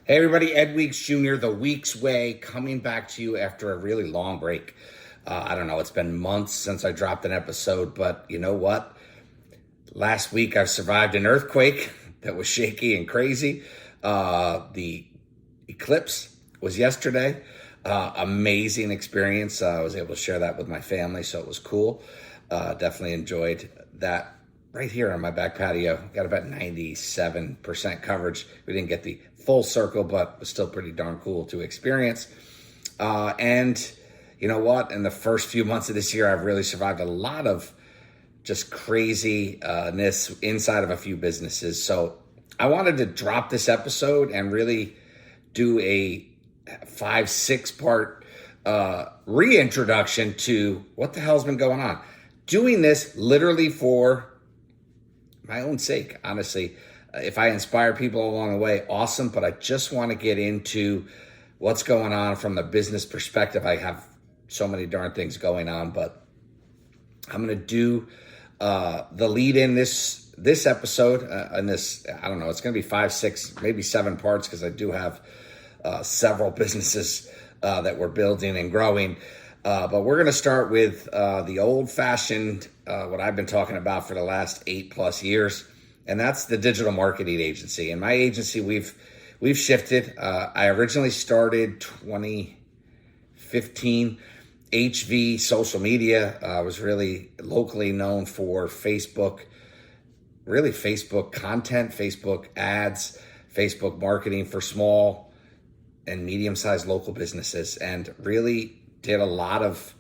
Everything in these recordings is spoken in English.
Hey everybody, Ed Weeks Jr., The Weeks Way, coming back to you after a really long break. I don't know, it's been months since I dropped an episode, but you know what? Last week I survived an earthquake that was shaky and crazy. The eclipse was yesterday. Amazing experience. I was able to share that with my family, so it was cool. Definitely enjoyed that. Right here on my back patio, got about 97% coverage. We didn't get the full circle, but it was still pretty darn cool to experience. And you know what? In the first few months of this year, I've really survived a lot of just craziness inside of a few businesses. So I wanted to drop this episode and really do a 5-6 part reintroduction to what the hell's been going on. Doing this literally for my own sake, honestly. If I inspire people along the way, awesome, but I just want to get into what's going on from the business perspective. I have so many darn things going on, but I'm going to do the lead in this episode, and this, I don't know, it's going to be 5, 6, maybe 7 parts, because I do have several businesses that we're building and growing. But we're going to start with the old-fashioned, what I've been talking about for the last 8+ years, and that's the digital marketing agency. And my agency, we've shifted. I originally started 2015. HV social media. I was really locally known for Facebook, really Facebook content, Facebook ads, Facebook marketing for small and medium-sized local businesses, and really did a lot of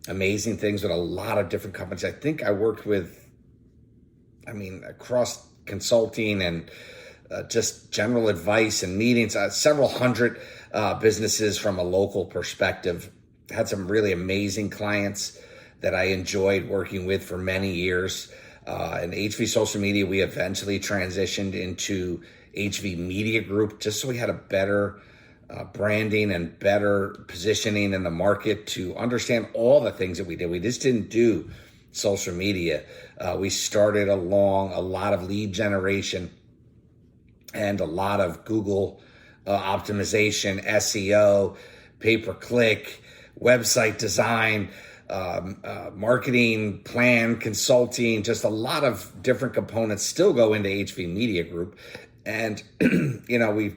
amazing things with a lot of different companies. I think I worked with, across consulting and just general advice and meetings, several hundred businesses from a local perspective. Had some really amazing clients that I enjoyed working with for many years. And HV Social Media, we eventually transitioned into HV Media Group, just so we had a better branding and better positioning in the market to understand all the things that we did. We just didn't do social media. We started along a lot of lead generation and a lot of Google optimization, SEO, pay-per-click, website design, marketing plan, consulting, just a lot of different components still go into HV Media Group. And, we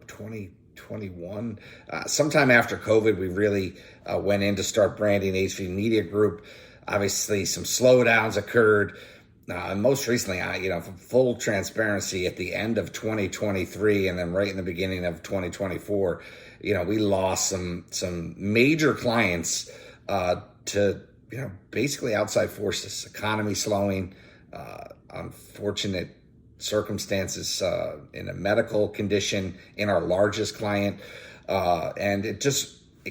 2021, sometime after COVID, we really went in to start branding HV Media Group. Obviously, some slowdowns occurred. And most recently, for full transparency, at the end of 2023 and then right in the beginning of 2024, we lost some major clients to, basically outside forces, economy slowing, unfortunate circumstances in a medical condition in our largest client. And it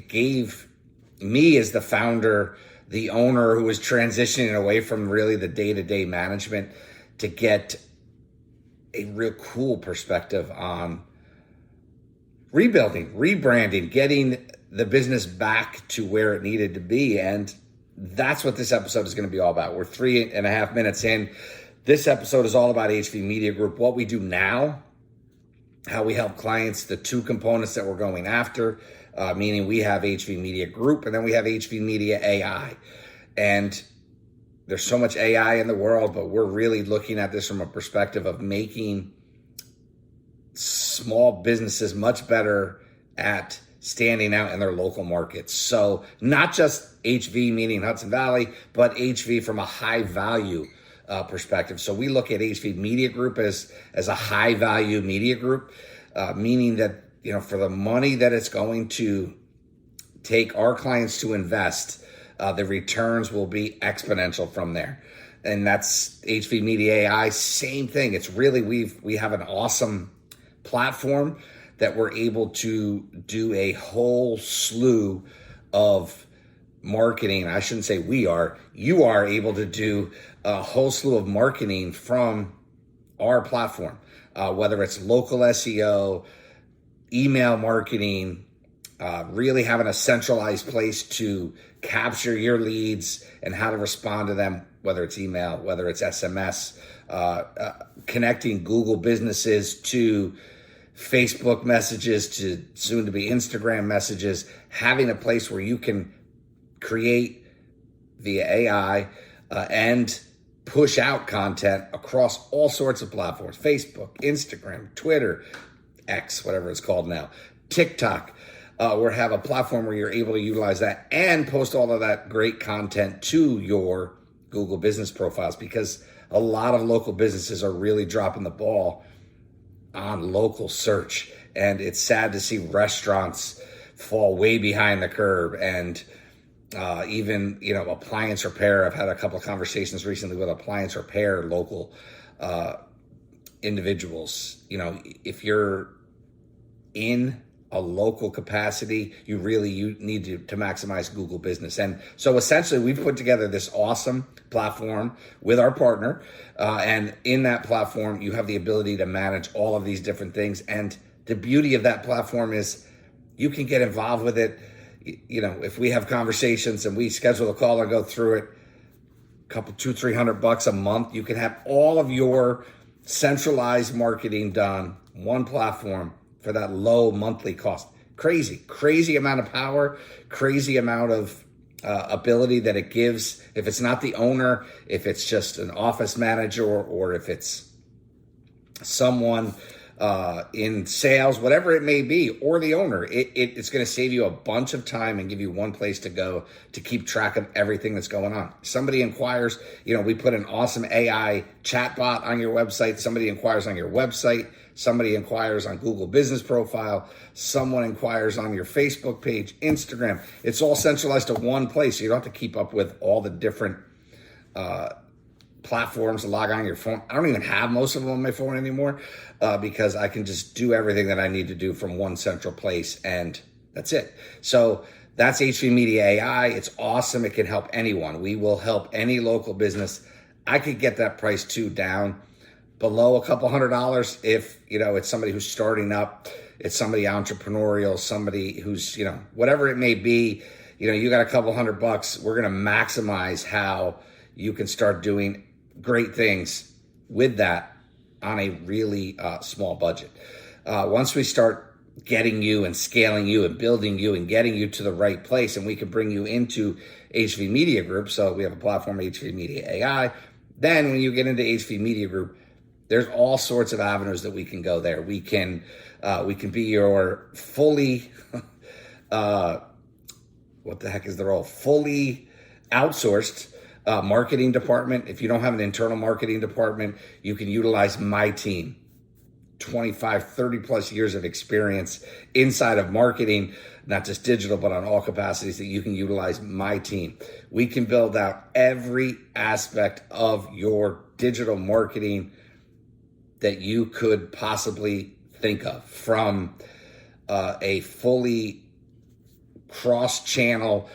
gave me, as the founder, the owner who was transitioning away from really the day-to-day management, to get a real cool perspective on rebuilding, rebranding, getting the business back to where it needed to be. And that's what this episode is going to be all about. We're 3.5 minutes in. This episode is all about HV Media Group, what we do now, how we help clients, the 2 components that we're going after, meaning we have HV Media Group and then we have HV Media AI. And there's so much AI in the world, but we're really looking at this from a perspective of making small businesses much better at standing out in their local markets. So not just HV, meaning Hudson Valley, but HV from a high value perspective. So we look at HV Media Group as a high value media group, meaning that, for the money that it's going to take our clients to invest, the returns will be exponential from there. And that's HV Media AI, same thing. It's really, we have an awesome platform that we're able to do a whole slew of marketing. I shouldn't say you are able to do a whole slew of marketing from our platform, whether it's local SEO, email marketing, really having a centralized place to capture your leads and how to respond to them, whether it's email, whether it's SMS, connecting Google businesses to Facebook messages to soon to be Instagram messages, having a place where you can create via AI and push out content across all sorts of platforms: Facebook, Instagram, Twitter, X, whatever it's called now, TikTok. Or have a platform where you're able to utilize that and post all of that great content to your Google business profiles, because a lot of local businesses are really dropping the ball on local search. And it's sad to see restaurants fall way behind the curve. And even, appliance repair. I've had a couple of conversations recently with appliance repair local individuals. If you're in a local capacity, you need to maximize Google business. And so essentially we've put together this awesome platform with our partner. And in that platform, you have the ability to manage all of these different things. And the beauty of that platform is you can get involved with it. If we have conversations and we schedule a call and go through it, $200-$300 a month, you can have all of your centralized marketing done one platform for that low monthly cost. Crazy amount of power, crazy amount of ability that it gives. If it's not the owner, if it's just an office manager, or if it's someone in sales, whatever it may be, or the owner, it's going to save you a bunch of time and give you one place to go to keep track of everything that's going on. Somebody inquires, we put an awesome AI chatbot on your website. Somebody inquires on your website. Somebody inquires on Google business profile. Someone inquires on your Facebook page, Instagram. It's all centralized to one place. So you don't have to keep up with all the different platforms to log on your phone. I don't even have most of them on my phone anymore because I can just do everything that I need to do from one central place, and that's it. So that's HV Media AI. It's awesome. It can help anyone. We will help any local business. I could get that price too down below a couple $100 if it's somebody who's starting up, it's somebody entrepreneurial, somebody who's whatever it may be. You got a couple $100. We're going to maximize how you can start doing great things with that on a really small budget. Once we start getting you and scaling you and building you and getting you to the right place, and we can bring you into HV Media Group. So we have a platform, HV Media AI. Then when you get into HV Media Group, there's all sorts of avenues that we can go there. We can be your fully, what the heck is the role? Fully outsourced marketing department. If you don't have an internal marketing department, you can utilize my team. 25, 30 plus years of experience inside of marketing, not just digital, but on all capacities, that you can utilize my team. We can build out every aspect of your digital marketing that you could possibly think of, from a fully cross-channel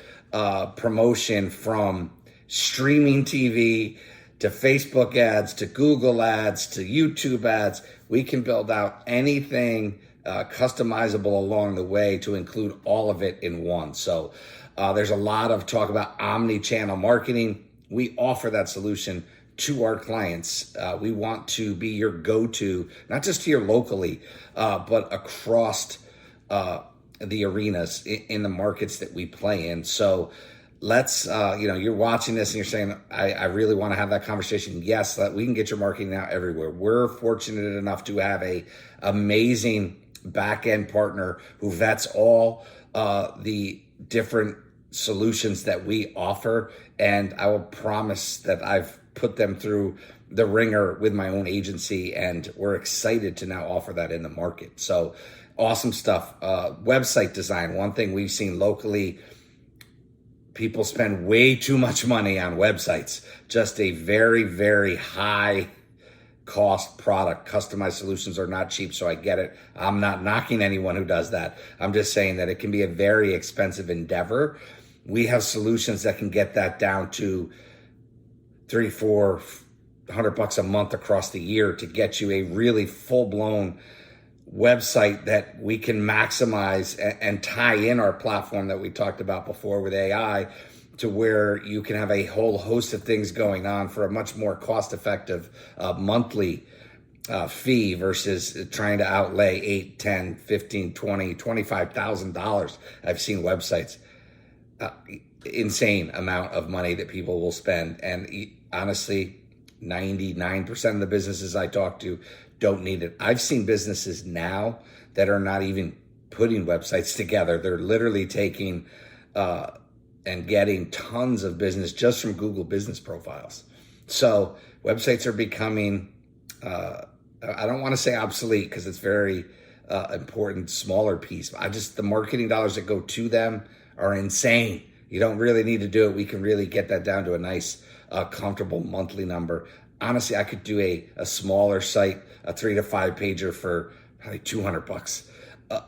promotion, from streaming TV to Facebook ads to Google ads to YouTube ads. We can build out anything customizable along the way to include all of it in one. So there's a lot of talk about omni-channel marketing. We offer that solution to our clients. We want to be your go-to, not just here locally, but across the arenas in the markets that we play in. So let's, you're watching this and you're saying, I really want to have that conversation. Yes, we can get your marketing out everywhere. We're fortunate enough to have a amazing back-end partner who vets all the different solutions that we offer. And I will promise that I've put them through the ringer with my own agency, and we're excited to now offer that in the market. So awesome stuff. Website design, one thing we've seen locally, people spend way too much money on websites. Just a very, very high cost product. Customized solutions are not cheap, so I get it. I'm not knocking anyone who does that. I'm just saying that it can be a very expensive endeavor. We have solutions that can get that down to $300-400 a month across the year to get you a really full-blown website that we can maximize and tie in our platform that we talked about before with AI, to where you can have a whole host of things going on for a much more cost-effective monthly fee versus trying to outlay 8, 10, 15, 20, $25,000. I've seen websites, insane amount of money that people will spend. And honestly, 99% of the businesses I talk to don't need it. I've seen businesses now that are not even putting websites together. They're literally taking and getting tons of business just from Google business profiles. So websites are becoming, I don't want to say obsolete because it's very important, smaller piece. The marketing dollars that go to them are insane. You don't really need to do it. We can really get that down to a nice, comfortable monthly number. Honestly, I could do a smaller site, a 3 to 5 pager for probably $200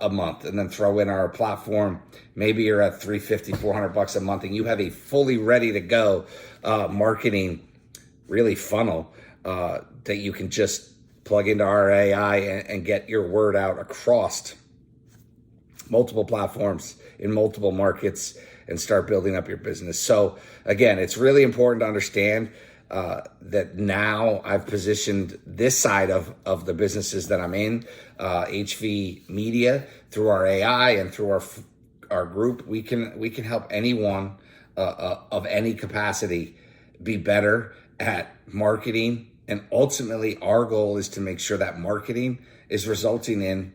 a month, and then throw in our platform. Maybe you're at $350, $400 a month, and you have a fully ready to go marketing really funnel that you can just plug into our AI and get your word out across multiple platforms in multiple markets and start building up your business. So again, it's really important to understand that now I've positioned this side of the businesses that I'm in, HV Media, through our AI and through our group. We can help anyone of any capacity be better at marketing. And ultimately, our goal is to make sure that marketing is resulting in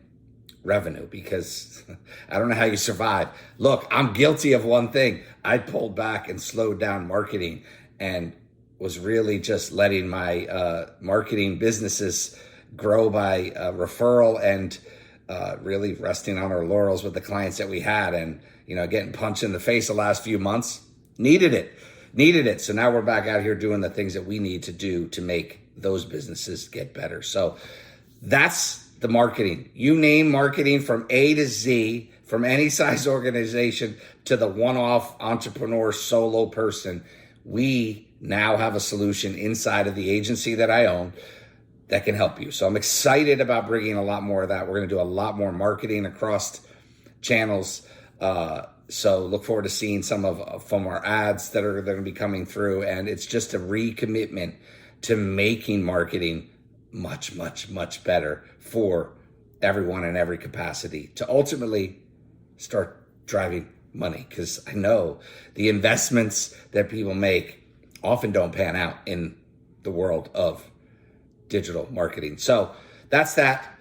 revenue, because I don't know how you survive. Look, I'm guilty of one thing. I pulled back and slowed down marketing and was really just letting my marketing businesses grow by referral and really resting on our laurels with the clients that we had, and getting punched in the face the last few months. Needed it. So now we're back out here doing the things that we need to do to make those businesses get better. So that's the marketing. You name marketing from A to Z, from any size organization to the one-off entrepreneur solo person. We now have a solution inside of the agency that I own that can help you. So I'm excited about bringing a lot more of that. We're going to do a lot more marketing across channels. So look forward to seeing some from our ads that are going to be coming through. And it's just a recommitment to making marketing much, much, much better for everyone in every capacity to ultimately start driving money. Because I know the investments that people make often don't pan out in the world of digital marketing. So that's that.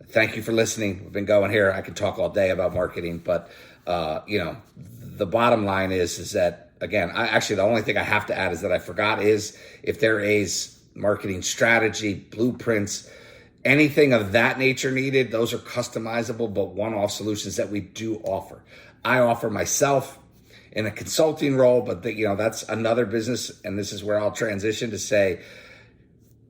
Thank you for listening. We've been going here. I could talk all day about marketing, but the bottom line is that, again, the only thing I have to add is that I forgot is if there is marketing strategy, blueprints, anything of that nature needed, those are customizable but one-off solutions that we do offer. I offer myself in a consulting role, but that's another business, and this is where I'll transition to say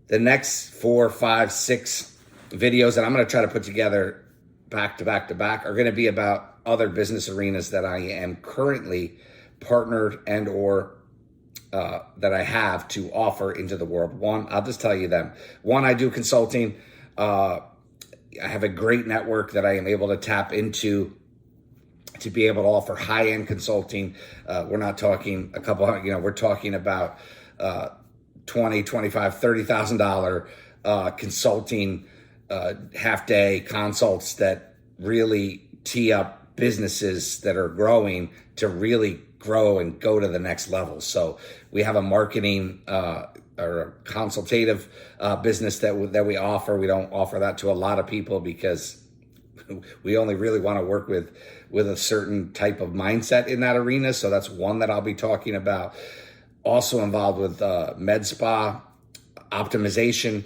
the next 4, 5, 6 videos that I'm going to try to put together back to back to back are going to be about other business arenas that I am currently partnered and or that I have to offer into the world. One, I'll just tell you them. One, I do consulting. I have a great network that I am able to tap into to be able to offer high-end consulting. We're not talking a couple hundred, we're talking about $20,000, $25,000, $30,000 consulting half-day consults that really tee up businesses that are growing to really grow and go to the next level. So we have a marketing or a consultative business that we offer. We don't offer that to a lot of people because we only really want to work with a certain type of mindset in that arena. So that's one that I'll be talking about. Also involved with med spa optimization,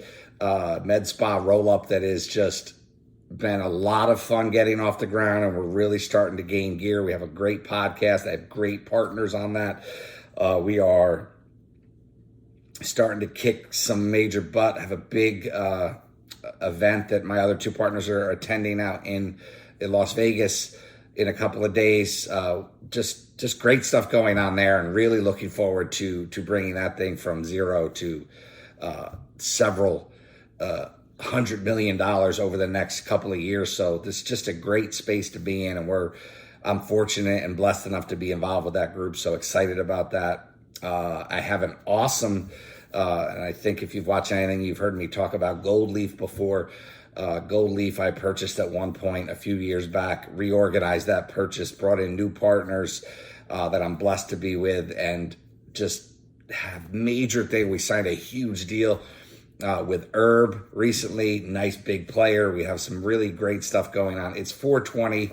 med spa roll-up that is just been a lot of fun getting off the ground, and we're really starting to gain gear. We have a great podcast. I have great partners on that. We are starting to kick some major butt. I have a big event that my other 2 partners are attending out in Las Vegas in a couple of days. Just great stuff going on there, and really looking forward to bringing that thing from zero to several $100 million over the next couple of years. So this is just a great space to be in, and I'm fortunate and blessed enough to be involved with that group. So excited about that. I have an awesome And I think if you've watched anything, you've heard me talk about Gold Leaf before. Gold Leaf I purchased at one point a few years back, reorganized that purchase, brought in new partners that I'm blessed to be with, and just have major thing. We signed a huge deal with Herb recently, nice big player. We have some really great stuff going on. It's 420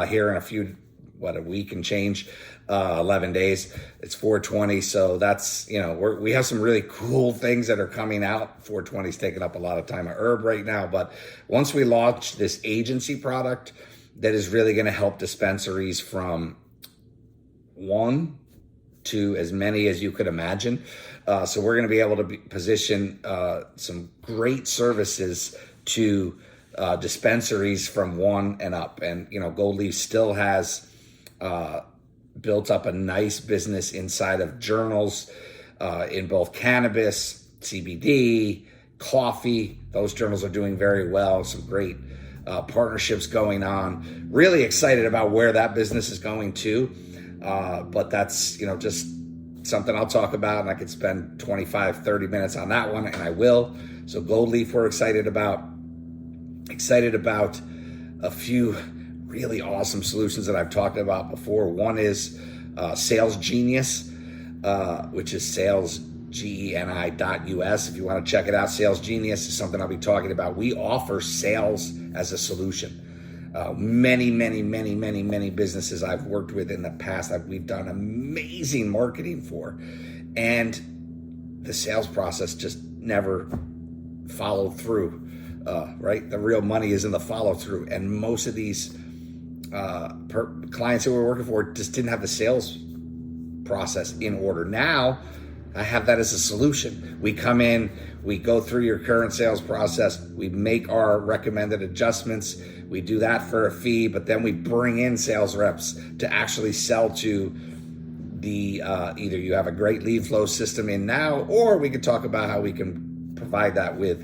here in a week and change, 11 days. It's 420, so that's, we have some really cool things that are coming out. 420 is taking up a lot of time at Herb right now, but once we launch this agency product that is really going to help dispensaries from one to as many as you could imagine. So we're going to be able to position some great services to dispensaries from one and up. And, Gold Leaf still has built up a nice business inside of journals in both cannabis, CBD, coffee. Those journals are doing very well. Some great partnerships going on. Really excited about where that business is going to. But that's, just something I'll talk about, and I could spend 25, 30 minutes on that one, and I will. So Gold Leaf, we're excited about a few really awesome solutions that I've talked about before. One is Sales Genius, which is salesgeni.us. If you want to check it out, Sales Genius is something I'll be talking about. We offer sales as a solution. Many businesses I've worked with in the past, we've done amazing marketing for, and the sales process just never followed through, right? The real money is in the follow through, and most of these clients that we're working for just didn't have the sales process in order. Now I have that as a solution. We come in, we go through your current sales process, we make our recommended adjustments, we do that for a fee, but then we bring in sales reps to actually sell to the, either you have a great lead flow system in now, or we could talk about how we can provide that with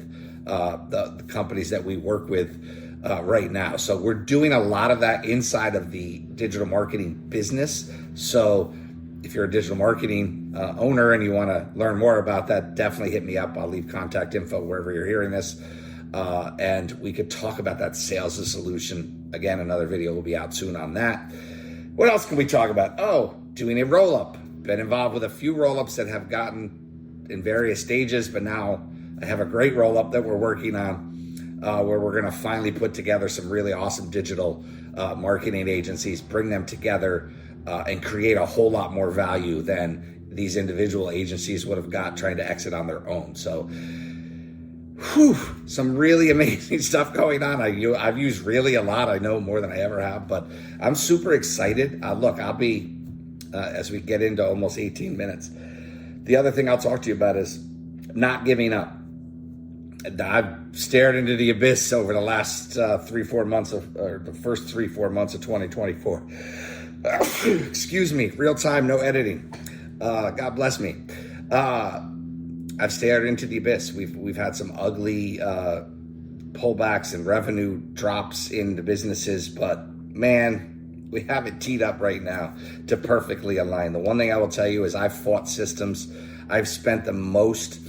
the companies that we work with right now. So we're doing a lot of that inside of the digital marketing business. So if you're a digital marketing owner and you want to learn more about that, definitely hit me up. I'll leave contact info wherever you're hearing this. And we could talk about that sales as a solution. Again, another video will be out soon on that. What else can we talk about? Oh, doing a roll-up. Been involved with a few roll-ups that have gotten in various stages, but now I have a great roll-up that we're working on where we're going to finally put together some really awesome digital marketing agencies, bring them together and create a whole lot more value than these individual agencies would have got trying to exit on their own. So some really amazing stuff going on. I've used really a lot, I know, more than I ever have, but I'm super excited. Look, I'll be, as we get into almost 18 minutes, the other thing I'll talk to you about is not giving up. I've stared into the abyss over the last 3-4 months or the first 3-4 months of 2024. Excuse me, real time, no editing. God bless me. I've stared into the abyss. We've had some ugly pullbacks and revenue drops in the businesses, but man, we have it teed up right now to perfectly align. The one thing I will tell you is I've fought systems. I've spent the most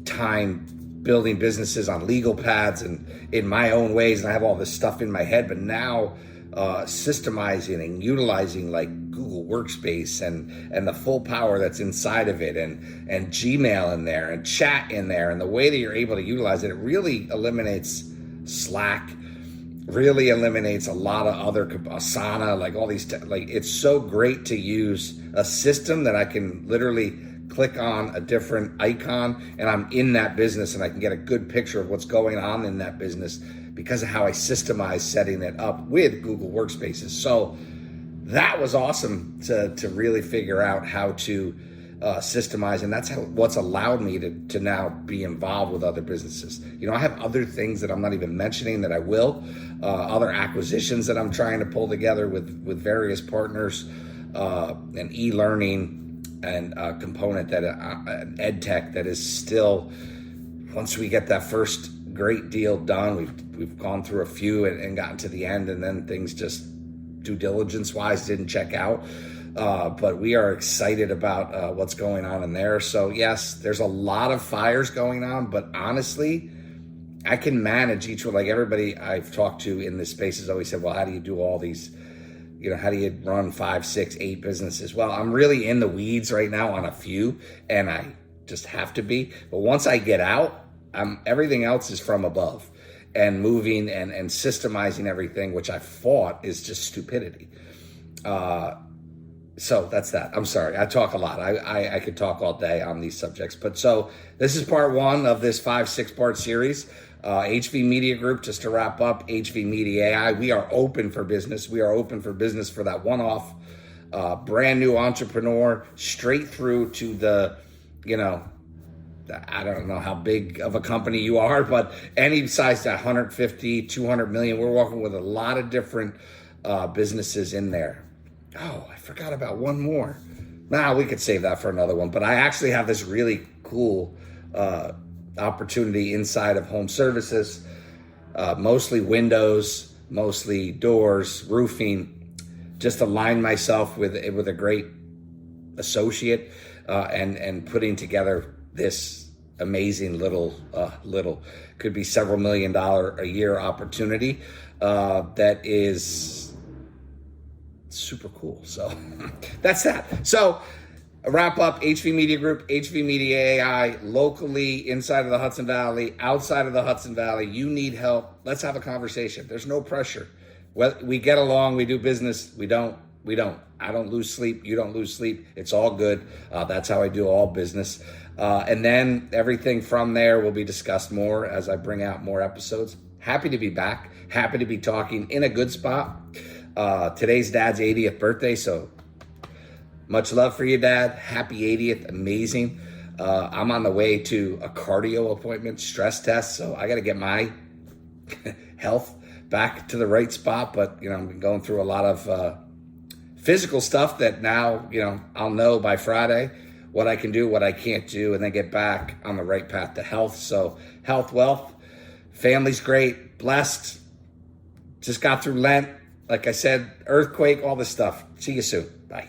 time building businesses on legal pads and in my own ways, and I have all this stuff in my head, but now systemizing and utilizing like Google Workspace and the full power that's inside of it, and Gmail in there and chat in there, and the way that you're able to utilize it, it really eliminates Slack, really eliminates a lot of other Asana, like all these, like it's so great to use a system that I can literally click on a different icon and I'm in that business and I can get a good picture of what's going on in that business because of how I systemize setting it up with Google Workspaces. So that was awesome to really figure out how to systemize, and that's what's allowed me to now be involved with other businesses. I have other things that I'm not even mentioning that I will, other acquisitions that I'm trying to pull together with various partners, and e-learning and a component that an ed tech that is still, once we get that first great deal done, we've gone through a few and gotten to the end, and then things just due diligence wise didn't check out. But we are excited about what's going on in there. So yes, there's a lot of fires going on, but honestly, I can manage each one. Like everybody I've talked to in this space has always said, well, how do you do all these, how do you run 5, 6, 8 businesses? Well, I'm really in the weeds right now on a few, and I just have to be. But once I get out, everything else is from above, and moving and systemizing everything, which I fought is just stupidity. So that's that. I'm sorry. I talk a lot. I could talk all day on these subjects. But so this is part 1 of this 5-6 part series. HV Media Group, just to wrap up, HV Media AI, we are open for business. We are open for business for that one-off, brand new entrepreneur, straight through to the, I don't know how big of a company you are, but any size to 150, 200 million, we're working with a lot of different businesses in there. Oh, I forgot about one more. We could save that for another one, but I actually have this really cool opportunity inside of home services, mostly windows, mostly doors, roofing, just align myself with a great associate and putting together this amazing little could be several $1 million a year opportunity that is super cool. So that's that. So wrap up, HV Media Group, HV Media AI, locally, inside of the Hudson Valley, outside of the Hudson Valley. You need help. Let's have a conversation. There's no pressure. Well, we get along, we do business, we don't. I don't lose sleep, you don't lose sleep. It's all good. That's how I do all business. And then everything from there will be discussed more as I bring out more episodes. Happy to be back. Happy to be talking in a good spot. Today's Dad's 80th birthday, so much love for you, Dad. Happy 80th. Amazing. I'm on the way to a cardio appointment, stress test, so I got to get my health back to the right spot. But, I've been going through a lot of physical stuff that now, I'll know by Friday what I can do, what I can't do, and then get back on the right path to health. So health, wealth, family's great, blessed. Just got through Lent. Like I said, earthquake, all this stuff. See you soon. Bye.